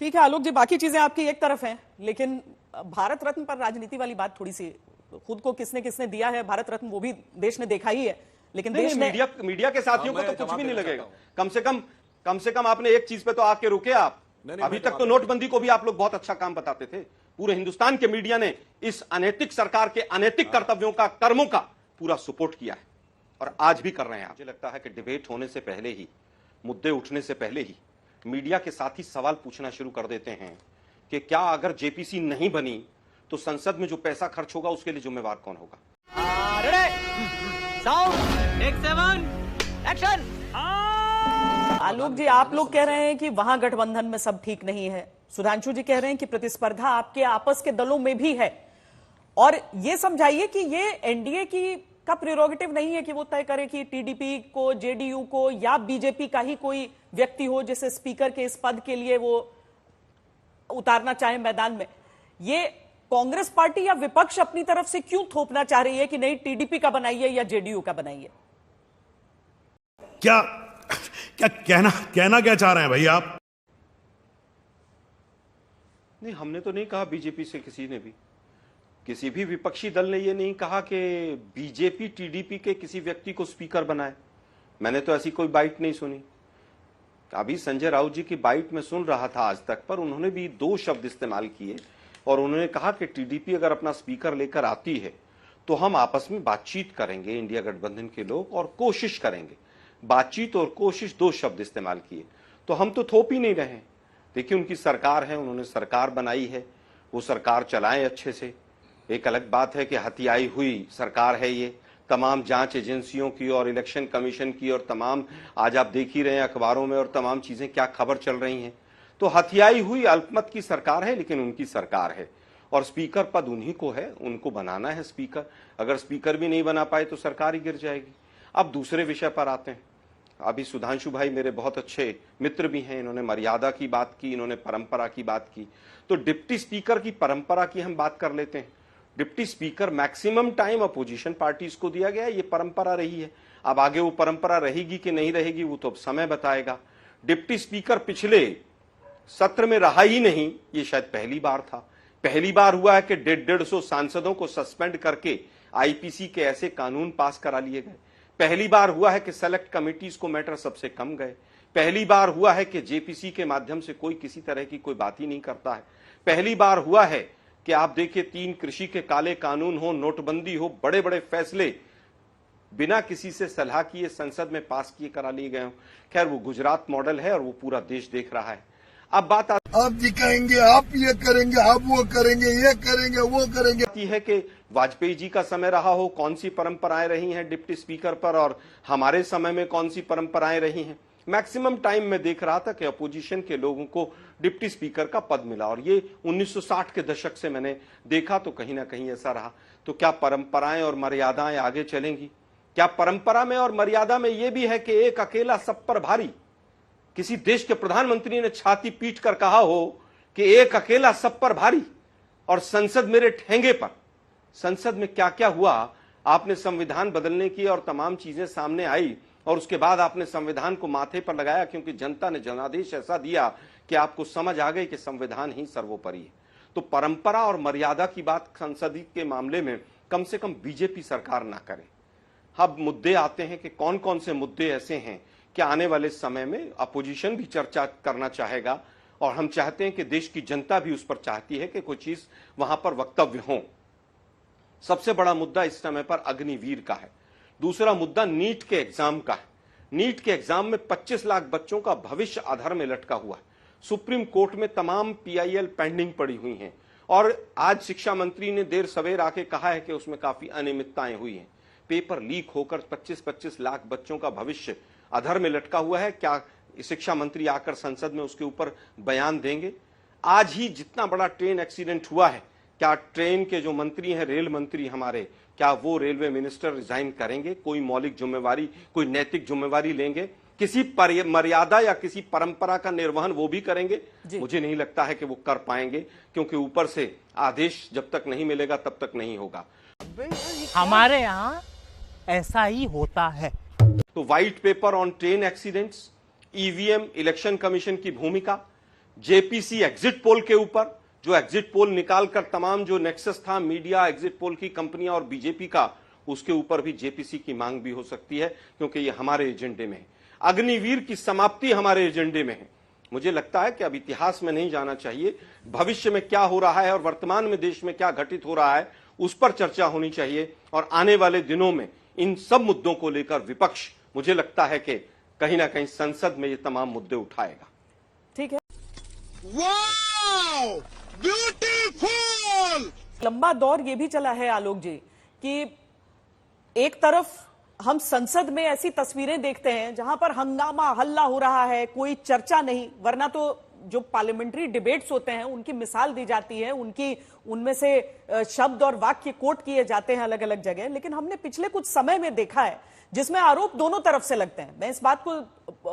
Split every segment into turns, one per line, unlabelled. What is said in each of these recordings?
ठीक है आलोक जी, बाकी चीजें आपकी एक तरफ हैं, लेकिन भारत रत्न पर राजनीति वाली बात थोड़ी सी, खुद को किसने किसने दिया है भारत रत्न वो भी देश ने देखा ही है, लेकिन देश में
मीडिया के साथियों को तो कुछ भी नहीं लगेगा। कम से कम आपने एक चीज पे तो आके रुके आप। अभी तक तो नोटबंदी को भी आप लोग बहुत अच्छा काम बताते थे। पूरे हिंदुस्तान के मीडिया ने इस अनैतिक सरकार के अनैतिक कर्तव्यों का, कर्मों का पूरा सपोर्ट किया है और आज भी कर रहे हैं। मुझे लगता है कि डिबेट होने से पहले ही, मुद्दे उठने से पहले ही मीडिया के साथ ही सवाल पूछना शुरू कर देते हैं कि क्या अगर जेपीसी नहीं बनी तो संसद में जो पैसा खर्च होगा उसके लिए जिम्मेवार कौन होगा।
आलोक जी, आप लोग कह रहे हैं कि वहां गठबंधन में सब ठीक नहीं है, सुधांशु जी कह रहे हैं कि प्रतिस्पर्धा आपके आपस के दलों में भी है, और ये समझाइए कि ये एनडीए का प्रेरोगेटिव नहीं है कि वो तय करे कि टीडीपी को, जेडीयू को या बीजेपी का ही कोई व्यक्ति हो जिसे स्पीकर के इस पद के लिए वो उतारना चाहे मैदान में। ये कांग्रेस पार्टी या विपक्ष अपनी तरफ से क्यों थोपना चाह रही है कि नहीं टीडीपी का बनाइए या जेडीयू का बनाइए?
क्या क्या कहना क्या चाह रहे हैं भाई आप?
नहीं, हमने तो नहीं कहा बीजेपी से, किसी भी विपक्षी दल ने ये नहीं कहा कि बीजेपी टीडीपी के किसी व्यक्ति को स्पीकर बनाए। मैंने तो ऐसी कोई बाइट नहीं सुनी। अभी संजय राउत जी की बाइट में सुन रहा था आज तक, पर उन्होंने भी दो शब्द इस्तेमाल किए और उन्होंने कहा कि टीडीपी अगर अपना स्पीकर लेकर आती है तो हम आपस में बातचीत करेंगे, इंडिया गठबंधन के लोग, और कोशिश करेंगे। बातचीत और कोशिश, दो शब्द इस्तेमाल किए। तो हम तो थोप ही नहीं रहे। देखिए, उनकी सरकार है, उन्होंने सरकार बनाई है, वो सरकार चलाएं अच्छे से। एक अलग बात है कि हथियाई हुई सरकार है ये, तमाम जांच एजेंसियों की और इलेक्शन कमीशन की और तमाम, आज आप देख ही रहे हैं अखबारों में और तमाम चीजें क्या खबर चल रही हैं। तो हथियाई हुई अल्पमत की सरकार है, लेकिन उनकी सरकार है और स्पीकर पद उन्हीं को है, उनको बनाना है स्पीकर। अगर स्पीकर भी नहीं बना पाए तो सरकार ही गिर जाएगी। अब दूसरे विषय पर आते हैं। अभी सुधांशु भाई मेरे बहुत अच्छे मित्र भी हैं, इन्होंने मर्यादा की बात की, इन्होंने परंपरा की बात की। तो डिप्टी स्पीकर की परंपरा की हम बात कर लेते हैं। Deputy speaker maximum time opposition parties को दिया गया, ये परंपरा रही है। अब आगे वो परंपरा रहेगी कि नहीं रहेगी वो तो अब समय बताएगा। डिप्टी स्पीकर पिछले सत्र में रहा ही नहीं, ये शायद पहली बार था। पहली बार हुआ है कि 150 सांसदों को सस्पेंड करके आईपीसी के ऐसे कानून पास करा लिए गए। पहली बार हुआ है कि सेलेक्ट कमिटीज को मैटर सबसे कम गए। पहली बार हुआ है कि जेपीसी के माध्यम से कोई किसी तरह की कोई बात ही नहीं करता है। पहली बार हुआ है कि आप देखिए 3 कृषि के काले कानून हो, नोटबंदी हो, बड़े बड़े फैसले बिना किसी से सलाह किए संसद में पास किए करा लिए गए हों। खैर, वो गुजरात मॉडल है और वो पूरा देश देख रहा है। अब बात
आप दिखाएंगे, आप ये करेंगे, आप वो करेंगे, ये करेंगे, वो करेंगे।
है कि वाजपेयी जी का समय रहा हो, कौन सी परंपराएं रही हैं डिप्टी स्पीकर पर, और हमारे समय में कौन सी परंपराएं रही हैं। मैक्सिमम टाइम में देख रहा था कि अपोजिशन के लोगों को डिप्टी स्पीकर का पद मिला, और ये 1960 के दशक से मैंने देखा तो कहीं ना कहीं ऐसा रहा। तो क्या परंपराएं और मर्यादाएं आगे चलेंगी? क्या परंपरा में और मर्यादा में यह भी है कि एक अकेला सब पर भारी? किसी देश के प्रधानमंत्री ने छाती पीट कर कहा हो कि एक अकेला सब पर भारी और संसद मेरे ठेंगे पर। संसद में क्या क्या हुआ, आपने संविधान बदलने की और तमाम चीजें सामने आई और उसके बाद आपने संविधान को माथे पर लगाया, क्योंकि जनता ने जनादेश ऐसा दिया कि आपको समझ आ गई कि संविधान ही सर्वोपरि है। तो परंपरा और मर्यादा की बात संसद के मामले में कम से कम बीजेपी सरकार ना करे। अब मुद्दे आते हैं कि कौन कौन से मुद्दे ऐसे हैं कि आने वाले समय में अपोजिशन भी चर्चा करना चाहेगा, और हम चाहते हैं कि देश की जनता भी उस पर चाहती है कि कोई चीज वहां पर वक्तव्य हो। सबसे बड़ा मुद्दा इस समय पर अग्निवीर का है। दूसरा मुद्दा नीट के एग्जाम का है। नीट के एग्जाम में 25 लाख बच्चों का भविष्य आधार में लटका हुआ है। सुप्रीम कोर्ट में तमाम पीआईएल पेंडिंग पड़ी हुई हैं, और आज शिक्षा मंत्री ने देर सवेर आके कहा है कि उसमें काफी अनियमितताएं हुई हैं। पेपर लीक होकर 25-25 लाख बच्चों का भविष्य अधर में लटका हुआ है। क्या शिक्षा मंत्री आकर संसद में उसके ऊपर बयान देंगे? आज ही जितना बड़ा ट्रेन एक्सीडेंट हुआ है, क्या ट्रेन के जो मंत्री हैं, रेल मंत्री हमारे, क्या वो रेलवे मिनिस्टर रिजाइन करेंगे? कोई मौलिक जिम्मेवारी, कोई नैतिक जिम्मेवारी लेंगे? किसी मर्यादा या किसी परंपरा का निर्वहन वो भी करेंगे? मुझे नहीं लगता है कि वो कर पाएंगे, क्योंकि ऊपर से आदेश जब तक नहीं मिलेगा तब तक नहीं होगा।
हमारे यहाँ ऐसा ही होता है।
तो white paper on train accidents, EVM, election commission की भूमिका, जेपीसी एग्जिट पोल के ऊपर, जो एग्जिट पोल निकालकर तमाम जो नेक्सस था मीडिया, एग्जिट पोल की कंपनियां और बीजेपी का, उसके ऊपर भी जेपीसी की मांग भी हो सकती है, क्योंकि ये हमारे एजेंडे में है। अग्निवीर की समाप्ति हमारे एजेंडे में है। मुझे लगता है कि अब इतिहास में नहीं जाना चाहिए, भविष्य में क्या हो रहा है और वर्तमान में देश में क्या घटित हो रहा है उस पर चर्चा होनी चाहिए। और आने वाले दिनों में इन सब मुद्दों को लेकर विपक्ष, मुझे लगता है कि कहीं ना कहीं संसद में ये तमाम मुद्दे उठाएगा।
ठीक है,
वाओ ब्यूटीफुल।
लंबा दौर ये भी चला है आलोक जी कि एक तरफ हम संसद में ऐसी तस्वीरें देखते हैं जहां पर हंगामा हल्ला हो रहा है, कोई चर्चा नहीं, वरना तो जो पार्लियामेंट्री डिबेट्स होते हैं उनकी मिसाल दी जाती है, उनमें से शब्द और वाक्य कोट किए जाते हैं अलग अलग जगह। लेकिन हमने पिछले कुछ समय में देखा है जिसमें आरोप दोनों तरफ से लगते हैं। मैं इस बात को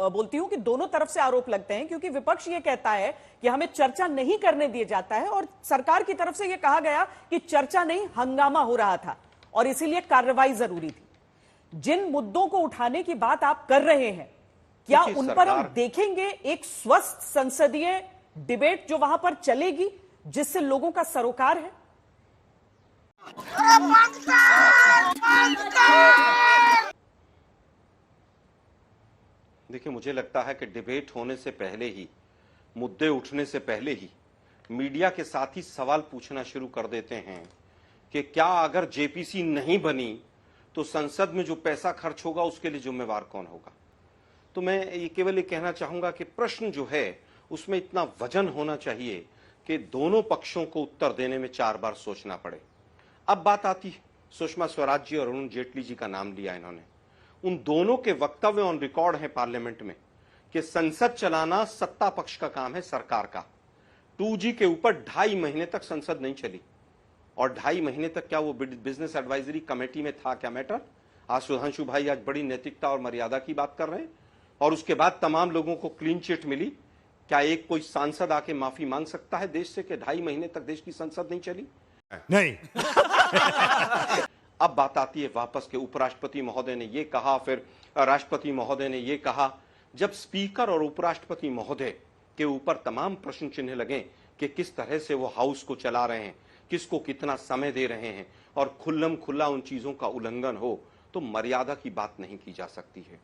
बोलती हूं कि दोनों तरफ से आरोप लगते हैं, क्योंकि विपक्ष ये कहता है कि हमें चर्चा नहीं करने दिया जाता है, और सरकार की तरफ से यह कहा गया कि चर्चा नहीं, हंगामा हो रहा था और इसीलिए कार्रवाई जरूरी थी। जिन मुद्दों को उठाने की बात आप कर रहे हैं, क्या उन पर हम देखेंगे एक स्वस्थ संसदीय डिबेट जो वहां पर चलेगी, जिससे लोगों का सरोकार है?
देखिए, मुझे लगता है कि डिबेट होने से पहले ही, मुद्दे उठने से पहले ही मीडिया के साथ ही सवाल पूछना शुरू कर देते हैं कि क्या अगर जेपीसी नहीं बनी तो संसद में जो पैसा खर्च होगा उसके लिए जिम्मेवार कौन होगा। तो मैं ये केवल ये कहना चाहूंगा कि प्रश्न जो है उसमें इतना वजन होना चाहिए कि दोनों पक्षों को उत्तर देने में 4 बार सोचना पड़े। अब बात आती है, सुषमा स्वराज जी और अरुण जेटली जी का नाम लिया इन्होंने। उन दोनों के वक्तव्य ऑन रिकॉर्ड है पार्लियामेंट में कि संसद चलाना सत्ता पक्ष का काम है, सरकार का। 2G के ऊपर 2.5 महीने तक संसद नहीं चली, और 2.5 महीने तक क्या वो बिजनेस एडवाइजरी कमेटी में था क्या मैटर? आज सुधांशु भाई आज बड़ी नैतिकता और मर्यादा की बात कर रहे हैं, और उसके बाद तमाम लोगों को क्लीन चिट मिली। क्या एक कोई सांसद आके माफी मांग सकता है देश से कि 2.5 महीने तक देश की संसद नहीं चली?
नहीं।
अब बात आती है वापस के उपराष्ट्रपति महोदय ने ये कहा, फिर राष्ट्रपति महोदय ने ये कहा। जब स्पीकर और उपराष्ट्रपति महोदय के ऊपर तमाम प्रश्न चिन्ह लगे कि किस तरह से वो हाउस को चला रहे हैं, किसको कितना समय दे रहे हैं, और खुल्लम खुल्ला उन चीजों का उल्लंघन हो, तो मर्यादा की बात नहीं की जा सकती है।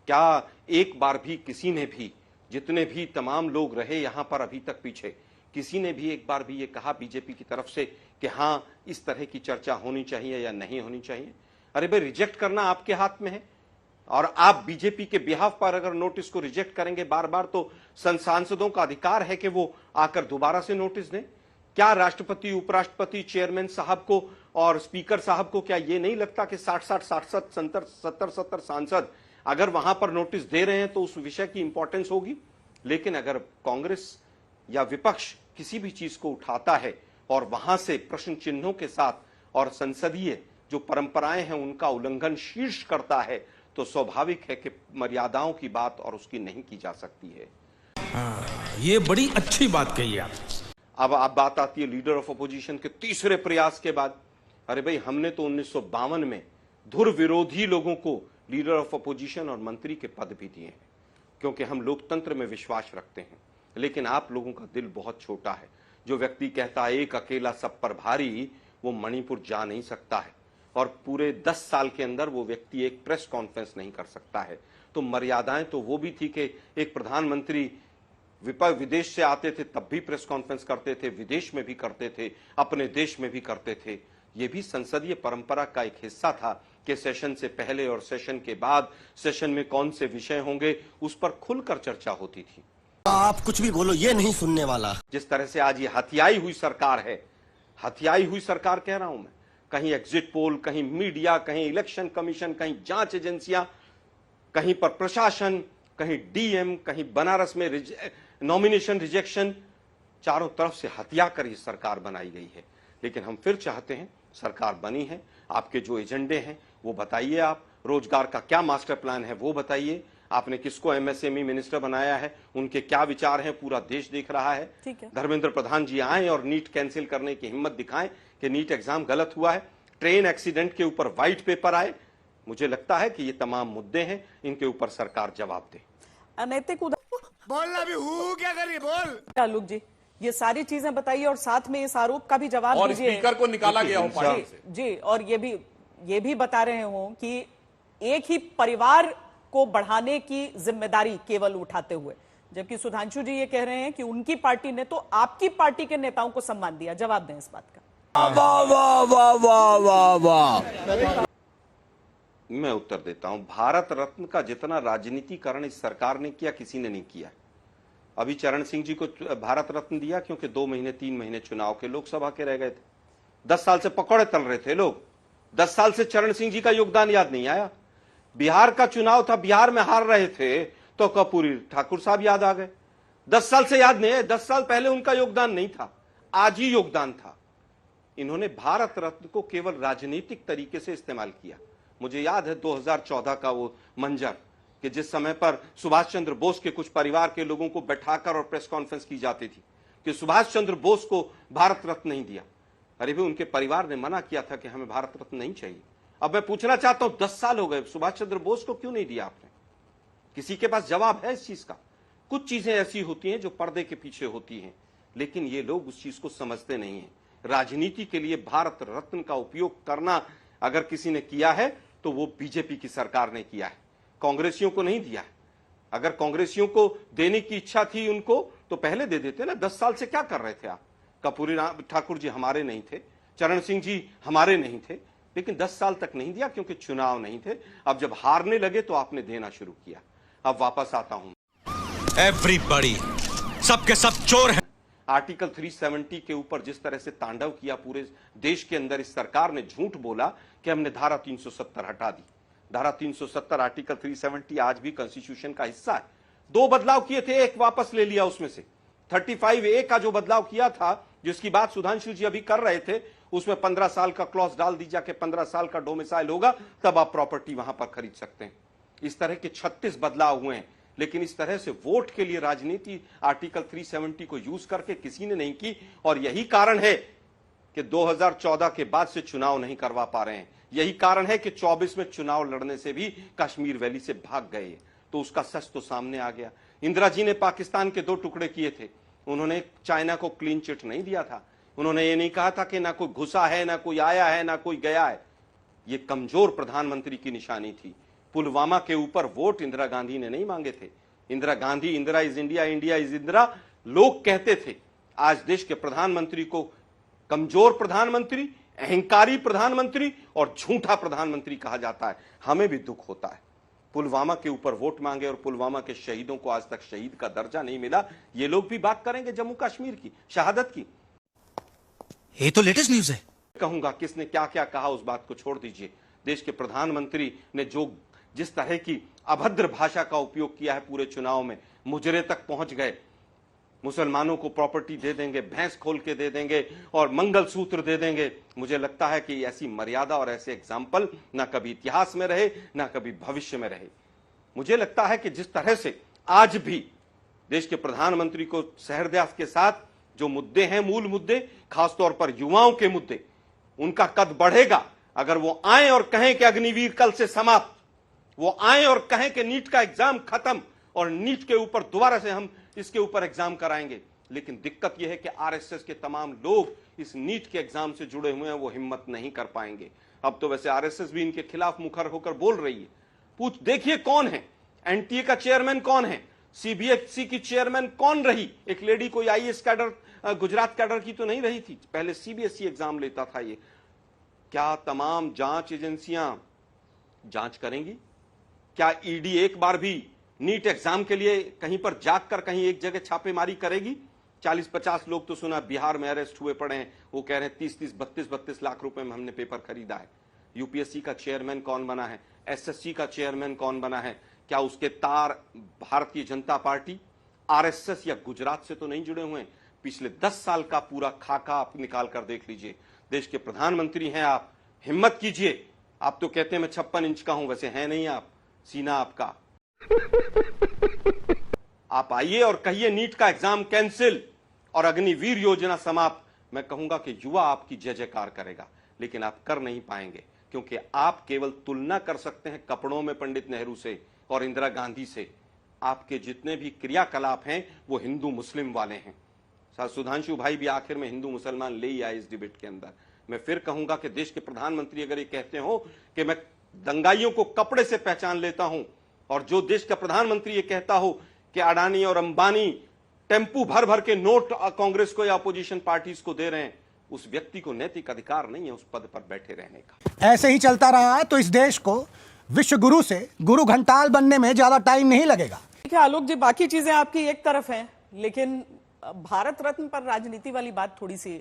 क्या एक बार भी किसी ने भी, जितने भी तमाम लोग रहे यहां पर अभी तक पीछे, किसी ने भी एक बार भी ये कहा बीजेपी की तरफ से कि हां इस तरह की चर्चा होनी चाहिए या नहीं होनी चाहिए? अरे भाई, रिजेक्ट करना आपके हाथ में है, और आप बीजेपी के बिहाफ पर अगर नोटिस को रिजेक्ट करेंगे बार बार, तो सांसदों का अधिकार है कि वो आकर दोबारा से नोटिस दें। क्या राष्ट्रपति, उपराष्ट्रपति, चेयरमैन साहब को और स्पीकर साहब को क्या ये नहीं लगता कि 60-70 सांसद अगर वहां पर नोटिस दे रहे हैं तो उस विषय की इंपॉर्टेंस होगी? लेकिन अगर कांग्रेस या विपक्ष किसी भी चीज को उठाता है और वहां से प्रश्न चिन्हों के साथ और संसदीय जो परंपराएं हैं उनका उल्लंघन शीर्ष करता है, तो स्वाभाविक है कि मर्यादाओं की बात और उसकी नहीं की जा सकती है।
ये बड़ी अच्छी बात कही आप।
अब बात आती है लीडर ऑफ अपोजिशन के तीसरे प्रयास के बाद। अरे भाई, हमने तो 1952 में धुर विरोधी लोगों को लीडर ऑफ अपोजिशन और मंत्री के पद भी दिए हैं, क्योंकि हम लोकतंत्र में विश्वास रखते हैं। लेकिन आप लोगों का दिल बहुत छोटा है। जो व्यक्ति कहता है एक अकेला सब पर भारी, वो मणिपुर जा नहीं सकता है, और पूरे 10 साल के अंदर वो व्यक्ति एक प्रेस कॉन्फ्रेंस नहीं कर सकता है। तो मर्यादाएं तो वो भी थी कि एक प्रधानमंत्री विदेश से आते थे तब भी प्रेस कॉन्फ्रेंस करते थे, विदेश में भी करते थे, अपने देश में भी करते थे। ये भी संसदीय परंपरा का एक हिस्सा था कि सेशन से पहले और सेशन के बाद सेशन में कौन से विषय होंगे उस पर खुलकर चर्चा होती थी।
आप कुछ भी बोलो, ये नहीं सुनने वाला।
जिस तरह से आज ये हथियाई हुई सरकार है, हथियाई हुई सरकार कह रहा हूं मैं, कहीं एग्जिट पोल, कहीं मीडिया, कहीं इलेक्शन कमीशन, कहीं जांच एजेंसियां, कहीं पर प्रशासन, कहीं डीएम, कहीं बनारस में नॉमिनेशन रिजेक्शन, चारों तरफ से हथिया कर ये सरकार बनाई गई है। लेकिन हम फिर चाहते हैं, सरकार बनी है, आपके जो एजेंडे हैं वो बताइए। आप रोजगार का क्या मास्टर प्लान है वो बताइए। आपने किसको एमएसएमई मिनिस्टर बनाया है, उनके क्या विचार हैं, पूरा देश देख रहा है। धर्मेंद्र प्रधान जी आए और नीट कैंसिल करने की हिम्मत दिखाएं कि नीट एग्जाम गलत हुआ है। ट्रेन एक्सीडेंट के ऊपर व्हाइट पेपर आए। मुझे लगता है कि ये तमाम मुद्दे हैं, इनके ऊपर सरकार जवाब दे।
अनैतिक
बोलना भी हूँ क्या करिए बोल।
आलोक जी, ये सारी चीजें बताइए और साथ में इस आरोप का भी जवाब
और
दीजिए।
स्पीकर को निकाला गया हो पार्टी से।
जी, और ये भी बता रहे हो कि एक ही परिवार को बढ़ाने की जिम्मेदारी केवल उठाते हुए, जबकि सुधांशु जी ये कह रहे हैं कि उनकी पार्टी ने तो आपकी पार्टी के नेताओं को सम्मान दिया। जवाब दें इस बात का।
वाह वाह वाह वाह वाह वाह।
मैं उत्तर देता हूं। भारत रत्न का जितना राजनीतिकरण इस सरकार ने किया, किसी ने नहीं किया। अभी चरण सिंह जी को भारत रत्न दिया क्योंकि 2 महीने 3 महीने चुनाव के लोकसभा के रह गए थे। 10 साल से पकौड़े तल रहे थे लोग। 10 साल से चरण सिंह जी का योगदान याद नहीं आया। बिहार का चुनाव था, बिहार में हार रहे थे तो कर्पूरी ठाकुर साहब याद आ गए। 10 साल से याद नहीं है। 10 साल पहले उनका योगदान नहीं था, आज ही योगदान था। इन्होंने भारत रत्न को केवल राजनीतिक तरीके से इस्तेमाल किया। मुझे याद है 2014 का वो मंजर कि जिस समय पर सुभाष चंद्र बोस के कुछ परिवार के लोगों को बैठाकर और प्रेस कॉन्फ्रेंस की जाती थी कि सुभाष चंद्र बोस को भारत रत्न नहीं दिया। अरे भी उनके परिवार ने मना किया था कि हमें भारत रत्न नहीं चाहिए। अब मैं पूछना चाहता हूं, 10 साल हो गए, सुभाष चंद्र बोस को क्यों नहीं दिया आपने? किसी के पास जवाब है इस चीज का? कुछ चीजें ऐसी होती हैं जो पर्दे के पीछे होती हैं, लेकिन ये लोग उस चीज को समझते नहीं है। राजनीति के लिए भारत रत्न का उपयोग करना अगर किसी ने किया है तो वो बीजेपी की सरकार ने किया है, कांग्रेसियों को नहीं दिया है। अगर कांग्रेसियों को देने की इच्छा थी उनको तो पहले दे देते ना। 10 साल से क्या कर रहे थे आप? कर्पूरी ठाकुर जी हमारे नहीं थे, चरण सिंह जी हमारे नहीं थे, लेकिन 10 साल तक नहीं दिया क्योंकि चुनाव नहीं थे। अब जब हारने लगे तो आपने देना शुरू किया। अब वापस आता हूं।
एवरीबॉडी, सबके सब चोर हैं।
आर्टिकल 370 के ऊपर जिस तरह से तांडव किया पूरे देश के अंदर, इस सरकार ने झूठ बोला कि हमने धारा 370 हटा दी। धारा 370 आर्टिकल 370 आज भी कॉन्स्टिट्यूशन का हिस्सा है। 2 बदलाव किए थे, एक वापस ले लिया उसमें से। 35A का जो बदलाव किया था, जिसकी बात सुधांशु जी अभी कर रहे थे, उसमें 15 साल का क्लॉज डाल दीजिए कि 15 साल का डोमिसाइल होगा तब आप प्रॉपर्टी वहां पर खरीद सकते हैं। इस तरह के 36 बदलाव हुए हैं, लेकिन इस तरह से वोट के लिए राजनीति आर्टिकल 370 को यूज करके किसी ने नहीं की। और यही कारण है कि 2014 के बाद से चुनाव नहीं करवा पा रहे हैं। यही कारण है कि 24 में चुनाव लड़ने से भी कश्मीर वैली से भाग गए। तो उसका सच तो सामने आ गया। इंदिरा जी ने पाकिस्तान के 2 टुकड़े किए थे। उन्होंने चाइना को क्लीन चिट नहीं दिया था। उन्होंने ये नहीं कहा था कि ना कोई घुसा है, ना कोई आया है, ना कोई गया है। ये कमजोर प्रधानमंत्री की निशानी थी। पुलवामा के ऊपर वोट इंदिरा गांधी ने नहीं मांगे थे। Indira Gandhi, Indira is India, India is Indira लोग कहते थे। आज देश के प्रधानमंत्री को कमजोर प्रधानमंत्री, अहंकारी प्रधानमंत्री और झूठा प्रधानमंत्री कहा जाता है। हमें भी दुख होता है। पुलवामा के ऊपर वोट मांगे और पुलवामा के शहीदों को आज तक शहीद का दर्जा नहीं मिला। ये लोग भी बात करेंगे जम्मू कश्मीर की शहादत की।
ये तो लेटेस्ट न्यूज है।
कहूंगा किसने क्या क्या कहा उस बात को छोड़ दीजिए। देश के प्रधानमंत्री ने जिस तरह की अभद्र भाषा का उपयोग किया है पूरे चुनाव में, मुजरे तक पहुंच गए। मुसलमानों को प्रॉपर्टी दे देंगे, भैंस खोल के दे देंगे और मंगलसूत्र दे देंगे। मुझे लगता है कि ऐसी मर्यादा और ऐसे एग्जाम्पल ना कभी इतिहास में रहे, ना कभी भविष्य में रहे। मुझे लगता है कि जिस तरह से आज भी देश के प्रधानमंत्री को सहृदय के साथ जो मुद्दे हैं, मूल मुद्दे, खासतौर पर युवाओं के मुद्दे, उनका कद बढ़ेगा अगर वो आए और कहें कि अग्निवीर कल से समाप्त। वो आए और कहें कि नीट का एग्जाम खत्म और नीट के ऊपर दोबारा से हम इसके ऊपर एग्जाम कराएंगे। लेकिन दिक्कत यह है कि आरएसएस के तमाम लोग इस नीट के एग्जाम से जुड़े हुए हैं, वो हिम्मत नहीं कर पाएंगे। अब तो वैसे आरएसएस भी इनके खिलाफ मुखर होकर बोल रही है। देखिए कौन है एनटीए का चेयरमैन, कौन है सीबीएसई की चेयरमैन, कौन रही एक लेडी, कोई आईएएस कैडर, गुजरात कैडर की तो नहीं रही थी, पहले सीबीएसई एग्जाम लेता था ये। क्या तमाम जांच एजेंसियां जांच करेंगी? क्या ईडी एक बार भी नीट एग्जाम के लिए कहीं पर जाकर कहीं एक जगह छापेमारी करेगी? 40-50 लोग तो सुना बिहार में अरेस्ट हुए पड़े हैं। वो कह रहे हैं 30-30, 32-32 लाख रुपए में हमने पेपर खरीदा है। यूपीएससी का चेयरमैन कौन बना है? एसएससी का चेयरमैन कौन बना है? क्या उसके तार भारतीय जनता पार्टी, आरएसएस या गुजरात से तो नहीं जुड़े हुए? पिछले 10 साल का पूरा खाका आप निकाल कर देख लीजिए। देश के प्रधानमंत्री हैं आप, हिम्मत कीजिए। आप तो कहते हैं मैं 56 इंच का हूं, वैसे है नहीं आप, सीना आपका। आप आइए और कहिए नीट का एग्जाम कैंसिल और अग्निवीर योजना समाप्त। मैं कहूंगा कि युवा आपकी जय जयकार करेगा, लेकिन आप कर नहीं पाएंगे क्योंकि आप केवल तुलना कर सकते हैं कपड़ों में पंडित नेहरू से और इंदिरा गांधी से। आपके जितने भी क्रियाकलाप हैं वो हिंदू मुस्लिम वाले हैं। सुधांशु भाई भी आखिर में हिंदू मुसलमान ले ही आए इस डिबेट के अंदर। मैं फिर कहूंगा कि देश के प्रधानमंत्री अगर ये कहते हो कि मैं दंगाइयों को कपड़े से पहचान लेता हूं, और जो देश का प्रधानमंत्री ये कहता हो कि अडानी और अंबानी टेम्पू भर भर के नोट कांग्रेस को या अपोजिशन पार्टीज को दे रहे हैं, उस व्यक्ति को नैतिक अधिकार नहीं है उस पद पर बैठे रहने का।
ऐसे ही चलता रहा तो इस देश को विश्व गुरु से गुरु घंटाल बनने में ज्यादा टाइम नहीं लगेगा।
ठीक है आलोक जी, बाकी चीजें आपकी एक तरफ हैं, लेकिन भारत रत्न पर राजनीति वाली बात थोड़ी सी,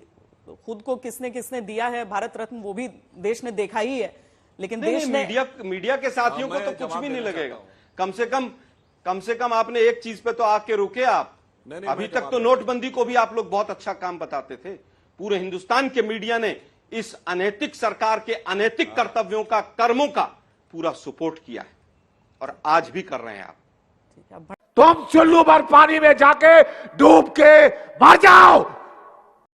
खुद को किसने किसने दिया है भारत रत्न वो भी देश ने देखा ही है, लेकिन देश ने
मीडिया के साथियों को तो कुछ भी नहीं लगेगा। कम से कम आपने एक चीज पे तो आके रुके आप। अभी तक तो नोटबंदी को भी आप लोग बहुत अच्छा काम बताते थे। पूरे हिंदुस्तान के मीडिया ने इस अनैतिक सरकार के अनैतिक कर्तव्यों का, कर्मों का पूरा सपोर्ट किया है और आज भी कर रहे हैं आप।
तुम चुल्लू भर पानी में जाके डूब के मर जाओ।